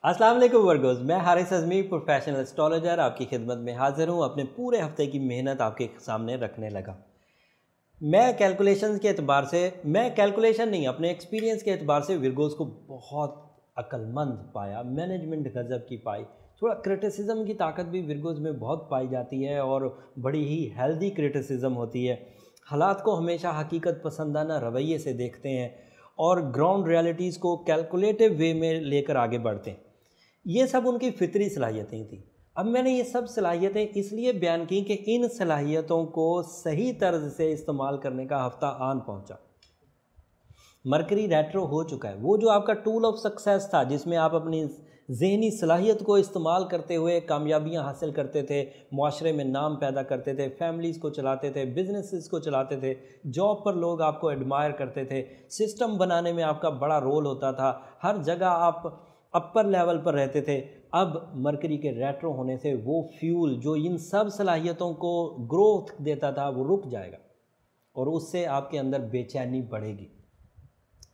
अस्सलाम वालेकुम वर्गोस, मैं हारिस अज़मी प्रोफेशनल एस्ट्रोलॉजर आपकी खिदमत में हाज़िर हूँ। अपने पूरे हफ्ते की मेहनत आपके सामने रखने लगा। मैं कैलकुलेशन के एतबार से, मैं कैलकुलेशन नहीं, अपने एक्सपीरियंस के एतबार से विर्गोस को बहुत अक्लमंद पाया, मैनेजमेंट गज़ब की पाई। थोड़ा क्रिटिसिज्म की ताकत भी विर्गोस में बहुत पाई जाती है और बड़ी ही हेल्दी क्रिटिसिज्म होती है। हालात को हमेशा हकीकत पसंदाना रवैये से देखते हैं और ग्राउंड रियलिटीज़ को कैलकुलेटिव वे में लेकर आगे बढ़ते हैं। ये सब उनकी फितरी सलाहियतें थी। अब मैंने ये सब सलाहियतें इसलिए बयान की कि इन सलाहियतों को सही तर्ज से इस्तेमाल करने का हफ्ता आन पहुंचा। मरकरी रेट्रो हो चुका है। वो जो आपका टूल ऑफ सक्सेस था, जिसमें आप अपनी ज़हनी सलाहियत को इस्तेमाल करते हुए कामयाबियां हासिल करते थे, माशरे में नाम पैदा करते थे, फैमिलीज़ को चलाते थे, बिजनेसेस को चलाते थे, जॉब पर लोग आपको एडमायर करते थे, सिस्टम बनाने में आपका बड़ा रोल होता था, हर जगह आप अपर लेवल पर रहते थे। अब मरकरी के रेट्रो होने से वो फ्यूल जो इन सब सलाहियतों को ग्रोथ देता था वो रुक जाएगा और उससे आपके अंदर बेचैनी बढ़ेगी।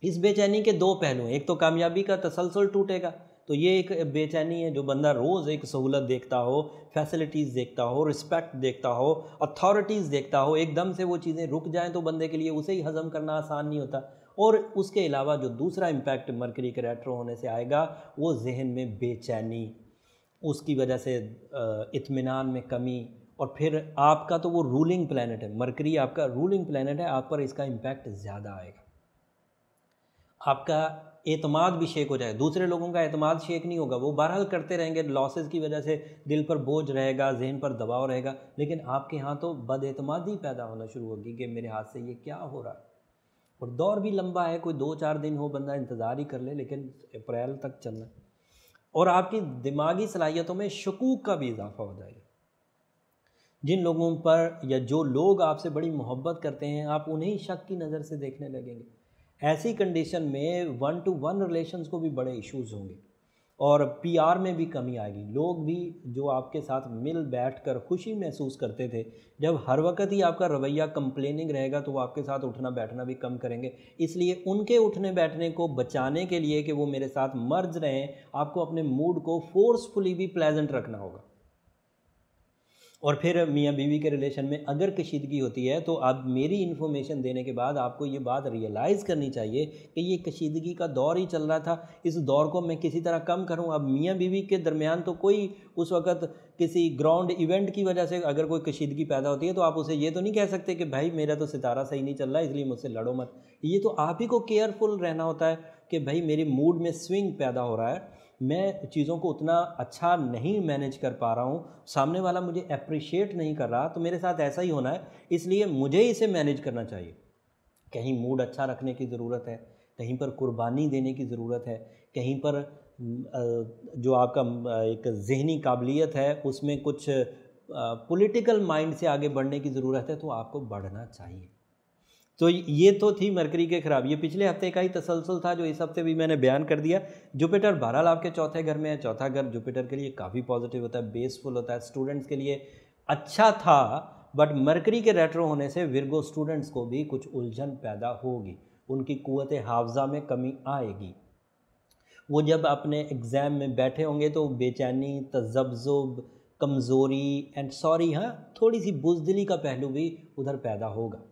इस बेचैनी के दो पहलू हैं। एक तो कामयाबी का तसलसल टूटेगा, तो ये एक बेचैनी है। जो बंदा रोज़ एक सहूलत देखता हो, फैसिलिटीज़ देखता हो, रिस्पेक्ट देखता हो, अथॉरिटीज़ देखता हो, एकदम से वो चीज़ें रुक जाएं तो बंदे के लिए उसे ही हज़म करना आसान नहीं होता। और उसके अलावा जो दूसरा इम्पैक्ट मरकरी के रेट्रो होने से आएगा वो जहन में बेचैनी, उसकी वजह से इत्मीनान में कमी। और फिर आपका तो वो रूलिंग प्लैनेट है, मरकरी आपका रूलिंग प्लैनेट है, आप पर इसका इम्पैक्ट ज़्यादा आएगा। आपका एतमाद भी शेक हो जाए, दूसरे लोगों का एतमाद शेक नहीं होगा, वो बहरहाल करते रहेंगे, लॉसेस की वजह से दिल पर बोझ रहेगा, जहन पर दबाव रहेगा, लेकिन आपके यहाँ तो बदएतमादी पैदा होना शुरू होगी कि मेरे हाथ से ये क्या हो रहा है। और दौर भी लंबा है, कोई 2-4 दिन हो, बंदा इंतज़ार ही कर ले, लेकिन अप्रैल तक चलना। और आपकी दिमागी सलाहियतों में शकूक का भी इजाफा हो जाएगा। जिन लोगों पर या जो लोग आपसे बड़ी मोहब्बत करते हैं, आप उन्हें शक की नज़र से देखने लगेंगे। ऐसी कंडीशन में 1-to-1 रिलेशंस को भी बड़े इश्यूज़ होंगे और पीआर में भी कमी आएगी। लोग भी जो आपके साथ मिल बैठकर खुशी महसूस करते थे, जब हर वक्त ही आपका रवैया कंप्लेनिंग रहेगा तो वो आपके साथ उठना बैठना भी कम करेंगे। इसलिए उनके उठने बैठने को बचाने के लिए कि वो मेरे साथ मर्ज रहें, आपको अपने मूड को फोर्सफुली भी प्लेजेंट रखना होगा। और फिर मियाँ बीवी के रिलेशन में अगर कशीदगी होती है तो अब मेरी इन्फॉर्मेशन देने के बाद आपको ये बात रियलाइज़ करनी चाहिए कि ये कशीदगी का दौर ही चल रहा था, इस दौर को मैं किसी तरह कम करूं। अब मियाँ बीवी के दरमियान तो कोई उस वक़्त किसी ग्राउंड इवेंट की वजह से अगर कोई कशीदगी पैदा होती है तो आप उसे ये तो नहीं कह सकते कि भाई मेरा तो सितारा सही नहीं चल रहा इसलिए मुझसे लड़ो मत। ये तो आप ही को केयरफुल रहना होता है कि भाई मेरे मूड में स्विंग पैदा हो रहा है, मैं चीज़ों को उतना अच्छा नहीं मैनेज कर पा रहा हूँ, सामने वाला मुझे अप्रिशिएट नहीं कर रहा, तो मेरे साथ ऐसा ही होना है, इसलिए मुझे इसे मैनेज करना चाहिए। कहीं मूड अच्छा रखने की ज़रूरत है, कहीं पर कुर्बानी देने की ज़रूरत है, कहीं पर जो आपका एक ज़हनी काबिलियत है उसमें कुछ पॉलिटिकल माइंड से आगे बढ़ने की ज़रूरत है, तो आपको बढ़ना चाहिए। तो ये तो थी मरकरी के ख़राब। ये पिछले हफ्ते का ही तसलसल था जो इस हफ्ते भी मैंने बयान कर दिया। जुपिटर बहरहाल आपके चौथे घर में है। चौथा घर जुपिटर के लिए काफ़ी पॉजिटिव होता है, बेसफुल होता है, स्टूडेंट्स के लिए अच्छा था। बट मरकरी के रेट्रो होने से विर्गो स्टूडेंट्स को भी कुछ उलझन पैदा होगी, उनकी क़ुव्वत हाफ़ज़ा में कमी आएगी। वो जब अपने एग्ज़ाम में बैठे होंगे तो बेचैनी, तज़ब्ज़ुब, कमज़ोरी एंड सॉरी, हाँ, थोड़ी सी बुज़दिली का पहलू भी उधर पैदा होगा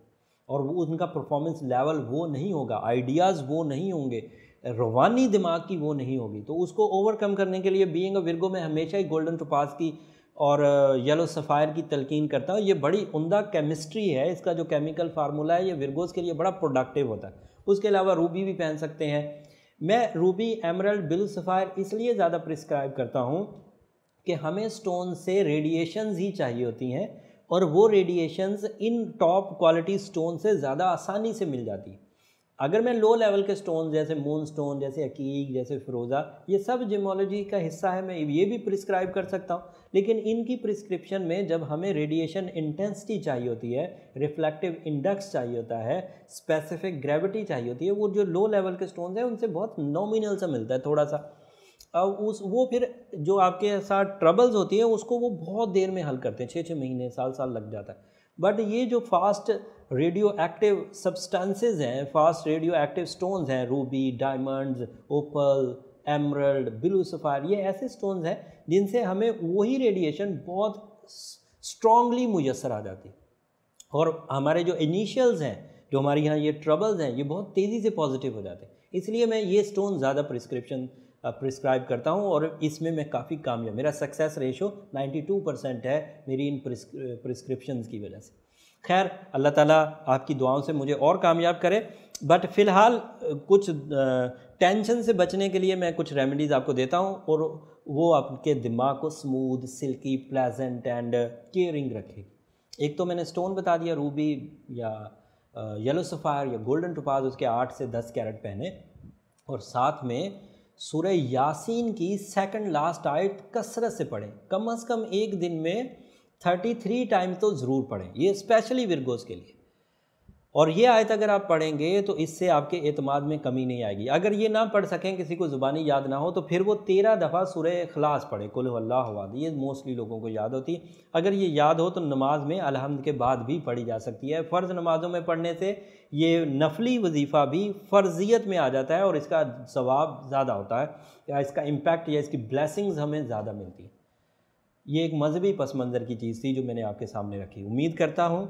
और वो उनका परफॉर्मेंस लेवल वो नहीं होगा, आइडियाज़ वो नहीं होंगे, रवानी दिमाग की वो नहीं होगी। तो उसको ओवरकम करने के लिए बीइंग अ विर्गो में हमेशा ही गोल्डन टोपाज की और येलो सफ़ायर की तलकीन करता हूँ। ये बड़ी उम्दा केमिस्ट्री है, इसका जो केमिकल फार्मूला है ये विर्गोज़ के लिए बड़ा प्रोडक्टिव होता है। उसके अलावा रूबी भी पहन सकते हैं। मैं रूबी, एमरल्ड, बिल सफ़ायर इसलिए ज़्यादा प्रिस्क्राइब करता हूँ कि हमें स्टोन से रेडिएशंस ही चाहिए होती हैं और वो रेडिएशंस इन टॉप क्वालिटी स्टोन से ज़्यादा आसानी से मिल जाती है। अगर मैं लो लेवल के स्टोन जैसे मून स्टोन, जैसे अकीक, जैसे फ़िरोज़ा, ये सब जिमोलॉजी का हिस्सा है, मैं ये भी प्रिस्क्राइब कर सकता हूँ, लेकिन इनकी प्रिस्क्रिप्शन में जब हमें रेडिएशन इंटेंसिटी चाहिए होती है, रिफ्लेक्टिव इंडेक्स चाहिए होता है, स्पेसिफिक ग्रेविटी चाहिए होती है, वो जो लो लेवल के स्टोन्स हैं उनसे बहुत नॉमिनल सा मिलता है थोड़ा सा। अब वो फिर जो आपके साथ ट्रबल्स होती है उसको वो बहुत देर में हल करते हैं, 6-6 महीने, साल लग जाता है। बट ये जो फास्ट रेडियो एक्टिव सब्सटेंसेज हैं, फास्ट रेडियो एक्टिव स्टोन्स हैं, रूबी, डायमंड्स, ओपल, एमरल्ड, ब्लू सफ़ायर, ये ऐसे स्टोन्स हैं जिनसे हमें वही रेडिएशन बहुत स्ट्रांगली मुयसर आ जाती है और हमारे जो इनिशियल्स हैं, जो हमारे यहाँ ये ट्रबल्स हैं, ये बहुत तेज़ी से पॉजिटिव हो जाते हैं। इसलिए मैं ये स्टोन ज़्यादा प्रिस्क्राइब करता हूँ और इसमें मैं काफ़ी कामयाब, मेरा सक्सेस रेशो 92% है मेरी इन प्रिस्क्रिप्शंस की वजह से। खैर, अल्लाह ताला आपकी दुआओं से मुझे और कामयाब करे। बट फ़िलहाल कुछ टेंशन से बचने के लिए मैं कुछ रेमेडीज़ आपको देता हूँ और वो आपके दिमाग को smooth, silky, pleasant and caring रखेगी। एक तो मैंने स्टोन बता दिया, रूबी या येलो सफ़ायर या गोल्डन टोपाज, उसके 8 से 10 कैरेट पहने और साथ में सूरह यासीन की सेकंड लास्ट आयत कसरत से पढ़ें। कम से कम एक दिन में 33 टाइम तो ज़रूर पढ़ें, ये स्पेशली विरगोस के लिए। और ये आयत अगर आप पढ़ेंगे तो इससे आपके एतमाद में कमी नहीं आएगी। अगर ये ना पढ़ सकें, किसी को ज़ुबानी याद ना हो, तो फिर वो 13 दफ़ा सूरह इखलास पढ़े, कुल हुवल्लाहु अहद, ये मोस्टली लोगों को याद होती है। अगर ये याद हो तो नमाज में अलहम्द के बाद भी पढ़ी जा सकती है। फ़र्ज़ नमाज़ों में पढ़ने से ये नफली वजीफ़ा भी फ़र्जियत में आ जाता है और इसका सवाब ज़्यादा होता है, या इसका इम्पैक्ट या इसकी ब्लेसिंग्स हमें ज़्यादा मिलती है। ये एक मजहबी पस मंज़र की चीज़ थी जो मैंने आपके सामने रखी। उम्मीद करता हूँ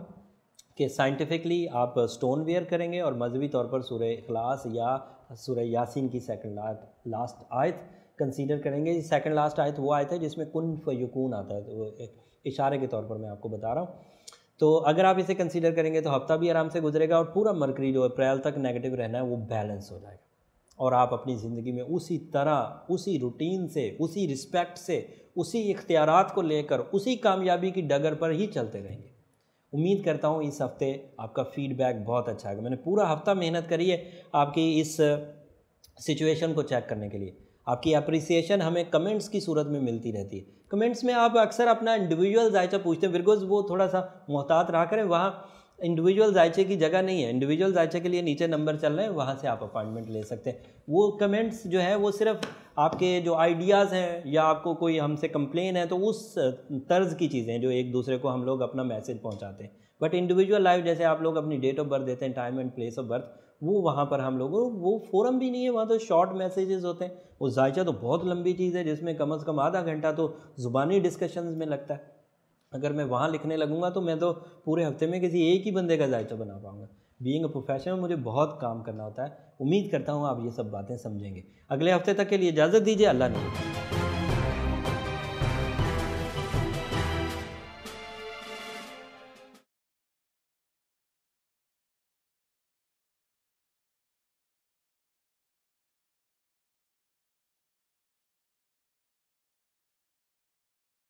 कि साइंटिफिकली आप स्टोन वेयर करेंगे और मजहबी तौर पर सूरह इखलास या सूरह यासीन की सेकंड लास्ट आयत कंसीडर करेंगे। सेकंड लास्ट आयत वो आयत है जिसमें कुन फयकून आता है, तो वो एक इशारे के तौर पर मैं आपको बता रहा हूँ। तो अगर आप इसे कंसीडर करेंगे तो हफ्ता भी आराम से गुजरेगा और पूरा मरकरी जो अप्रैल तक नेगेटिव रहना है वो बैलेंस हो जाएगा और आप अपनी ज़िंदगी में उसी तरह, उसी रूटीन से, उसी रिस्पेक्ट से, उसी इख्तियारात को लेकर, उसी कामयाबी की डगर पर ही चलते रहेंगे। उम्मीद करता हूँ इस हफ़्ते आपका फ़ीडबैक बहुत अच्छा है। मैंने पूरा हफ़्ता मेहनत करी है आपकी इस सिचुएशन को चेक करने के लिए। आपकी अप्रिसिएशन हमें कमेंट्स की सूरत में मिलती रहती है। कमेंट्स में आप अक्सर अपना इंडिविजुअल जायचा पूछते हैं, विरगोज़ वो थोड़ा सा मोहतात रहा करें, वहाँ इंडिविजुअल जायचे की जगह नहीं है। इंडिविजुअल जायचे के लिए नीचे नंबर चल रहे हैं, वहाँ से आप अपॉइंटमेंट ले सकते हैं। वो कमेंट्स जो है वो सिर्फ आपके जो आइडियाज़ हैं या आपको कोई हमसे कंप्लेन है तो उस तर्ज की चीज़ें जो एक दूसरे को हम लोग अपना मैसेज पहुँचाते हैं। बट इंडिविजुअल लाइफ जैसे आप लोग अपनी डेट ऑफ बर्थ देते हैं, time and place of birth, वो वहाँ पर हम लोगों वो फोरम भी नहीं है, वहाँ तो शॉर्ट मैसेजेस होते हैं। वो जायचा तो बहुत लंबी चीज़ है जिसमें कम से कम आधा घंटा तो ज़ुबानी डिस्कशंस में लगता है। अगर मैं वहाँ लिखने लगूंगा तो मैं तो पूरे हफ्ते में किसी एक ही बंदे का जायचा बना पाऊंगा। बीइंग अ प्रोफेशनल मुझे बहुत काम करना होता है। उम्मीद करता हूँ आप ये सब बातें समझेंगे। अगले हफ्ते तक के लिए इजाज़त दीजिए। अल्लाह ने